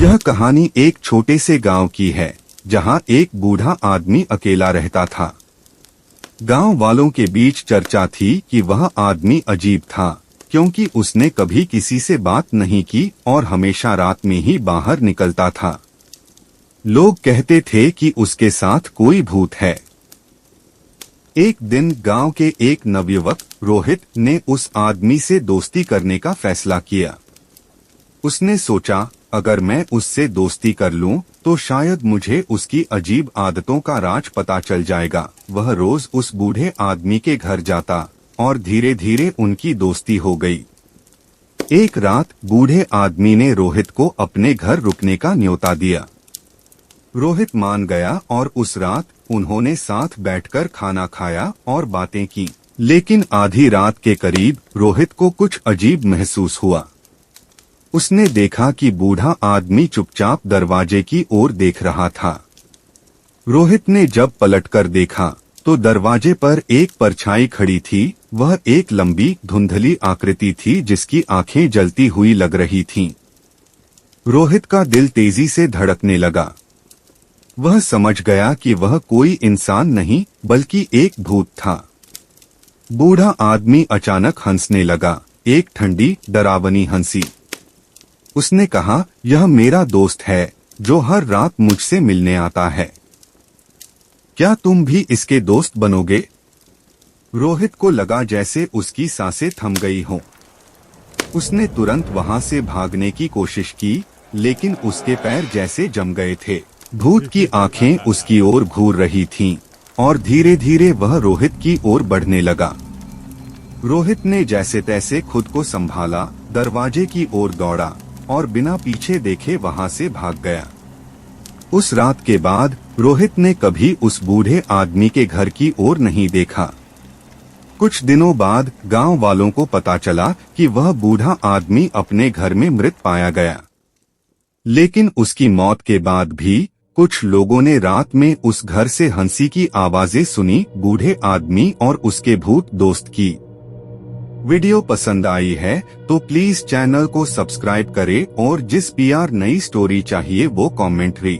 यह कहानी एक छोटे से गांव की है, जहां एक बूढ़ा आदमी अकेला रहता था। गांव वालों के बीच चर्चा थी कि वह आदमी अजीब था, क्योंकि उसने कभी किसी से बात नहीं की और हमेशा रात में ही बाहर निकलता था। लोग कहते थे कि उसके साथ कोई भूत है। एक दिन गांव के एक नवयुवक रोहित ने उस आदमी से दोस्ती करने का फैसला किया। उसने सोचा, अगर मैं उससे दोस्ती कर लूं, तो शायद मुझे उसकी अजीब आदतों का राज पता चल जाएगा। वह रोज उस बूढ़े आदमी के घर जाता और धीरे धीरे उनकी दोस्ती हो गई। एक रात बूढ़े आदमी ने रोहित को अपने घर रुकने का न्योता दिया। रोहित मान गया और उस रात उन्होंने साथ बैठकर खाना खाया और बातें की। लेकिन आधी रात के करीब रोहित को कुछ अजीब महसूस हुआ। उसने देखा कि बूढ़ा आदमी चुपचाप दरवाजे की ओर देख रहा था। रोहित ने जब पलटकर देखा तो दरवाजे पर एक परछाई खड़ी थी। वह एक लंबी धुंधली आकृति थी जिसकी आंखें जलती हुई लग रही थीं। रोहित का दिल तेजी से धड़कने लगा। वह समझ गया कि वह कोई इंसान नहीं बल्कि एक भूत था। बूढ़ा आदमी अचानक हंसने लगा, एक ठंडी डरावनी हंसी। उसने कहा, यह मेरा दोस्त है जो हर रात मुझसे मिलने आता है। क्या तुम भी इसके दोस्त बनोगे? रोहित को लगा जैसे उसकी सांसें थम गई हों। उसने तुरंत वहां से भागने की कोशिश की, लेकिन उसके पैर जैसे जम गए थे। भूत की आंखें उसकी ओर घूर रही थीं और धीरे धीरे वह रोहित की ओर बढ़ने लगा। रोहित ने जैसे तैसे खुद को संभाला, दरवाजे की ओर दौड़ा और बिना पीछे देखे वहां से भाग गया। उस रात के बाद रोहित ने कभी उस बूढ़े आदमी के घर की ओर नहीं देखा। कुछ दिनों बाद गांव वालों को पता चला कि वह बूढ़ा आदमी अपने घर में मृत पाया गया। लेकिन उसकी मौत के बाद भी कुछ लोगों ने रात में उस घर से हंसी की आवाजें सुनी। बूढ़े आदमी और उसके भूत दोस्त की। वीडियो पसंद आई है तो प्लीज चैनल को सब्सक्राइब करें और जिस भी नई स्टोरी चाहिए वो कमेंट्री